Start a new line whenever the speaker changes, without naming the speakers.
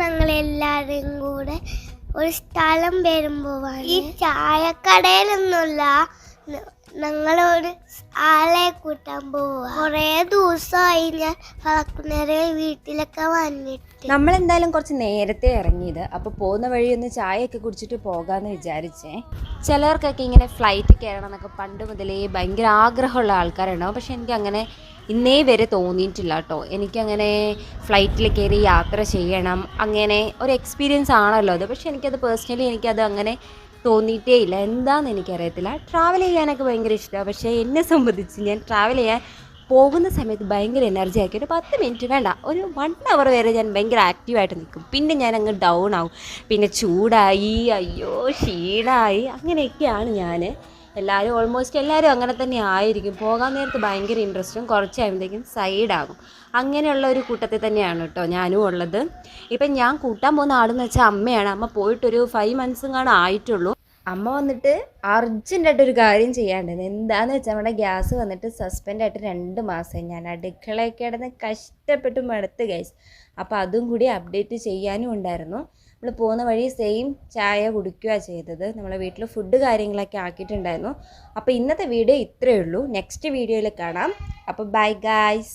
ഞങ്ങളെല്ലാവരും കൂടെ ഒരു സ്ഥലം വരുമ്പോൾ ഈ ചായക്കടയിലൊന്നുമില്ല, ഞങ്ങളൊരു ആളെ കൂട്ടാൻ പോവുക. കുറേ ദിവസമായി ഞാൻ കളക്കുന്നേരെ വീട്ടിലൊക്കെ വന്നിട്ട്.
നമ്മളെന്തായാലും കുറച്ച് നേരത്തെ ഇറങ്ങിയത്. അപ്പോൾ പോകുന്ന വഴി ഒന്ന് ചായയൊക്കെ കുടിച്ചിട്ട് പോകാമെന്ന് വിചാരിച്ചേ. ചിലർക്കൊക്കെ ഇങ്ങനെ ഫ്ലൈറ്റ് കയറണം എന്നൊക്കെ പണ്ട് മുതലേ ഭയങ്കര ആഗ്രഹമുള്ള ആൾക്കാരുണ്ടാവും. പക്ഷെ എനിക്കങ്ങനെ ഇന്നേ വരെ തോന്നിയിട്ടില്ല കേട്ടോ. എനിക്കങ്ങനെ ഫ്ലൈറ്റിൽ കയറി യാത്ര ചെയ്യണം, അങ്ങനെ ഒരു എക്സ്പീരിയൻസ് ആണല്ലോ അത്. പക്ഷെ എനിക്കത് പേഴ്സണലി എനിക്കത് അങ്ങനെ തോന്നിയിട്ടേ ഇല്ല. എന്താണെന്ന് എനിക്കറിയത്തില്ല. ട്രാവൽ ചെയ്യാനൊക്കെ ഭയങ്കര ഇഷ്ടമാണ്. പക്ഷേ എന്നെ സംബന്ധിച്ച് ഞാൻ ട്രാവൽ ചെയ്യാൻ പോകുന്ന സമയത്ത് ഭയങ്കര എനർജി ആക്കി ഒരു 10 മിനിറ്റ് വേണ്ട, ഒരു 1 അവർ വരെ ഞാൻ ഭയങ്കര ആക്റ്റീവായിട്ട് നിൽക്കും. പിന്നെ ഞാൻ അങ്ങ് ഡൗൺ ആവും. പിന്നെ ചൂടായി, അയ്യോ ക്ഷീണമായി, അങ്ങനെയൊക്കെയാണ് ഞാൻ. ഓൾമോസ്റ്റ് എല്ലാവരും അങ്ങനെ തന്നെ ആയിരിക്കും. പോകാൻ നേരത്ത് ഭയങ്കര ഇൻട്രസ്റ്റും കുറച്ച് കഴിയുമ്പോഴത്തേക്കും സൈഡാകും. അങ്ങനെയുള്ള ഒരു കൂട്ടത്തിൽ തന്നെയാണ് കേട്ടോ ഞാനും ഉള്ളത്. ഇപ്പം ഞാൻ കൂട്ടാൻ പോകുന്ന ആളെന്ന് വെച്ചാൽ അമ്മയാണ്. അമ്മ പോയിട്ടൊരു 5 മന്ത്സും കാണാൻ ആയിട്ടുള്ളൂ. അമ്മ വന്നിട്ട് അർജൻറ്റായിട്ടൊരു കാര്യം ചെയ്യാണ്ടത്. എന്താണെന്ന് വെച്ചാൽ നമ്മുടെ ഗ്യാസ് വന്നിട്ട് സസ്പെൻഡായിട്ട് 2 മാസമായി. ഞാൻ അടുക്കളയൊക്കെ കിടന്ന് കഷ്ടപ്പെട്ട് മടുത്ത് ഗൈസ്. അപ്പോൾ അതും കൂടി അപ്ഡേറ്റ് ചെയ്യാനും ഉണ്ടായിരുന്നു. നമ്മൾ പോകുന്ന വഴി സെയിം ചായ കുടിക്കുകയാണ് ചെയ്തത്. നമ്മളെ വീട്ടിൽ ഫുഡ് കാര്യങ്ങളൊക്കെ ആക്കിയിട്ടുണ്ടായിരുന്നു. അപ്പോൾ ഇന്നത്തെ വീഡിയോ ഇത്രയേ ഉള്ളൂ. നെക്സ്റ്റ് വീഡിയോയിൽ കാണാം. അപ്പോൾ ബൈ ഗൈസ്.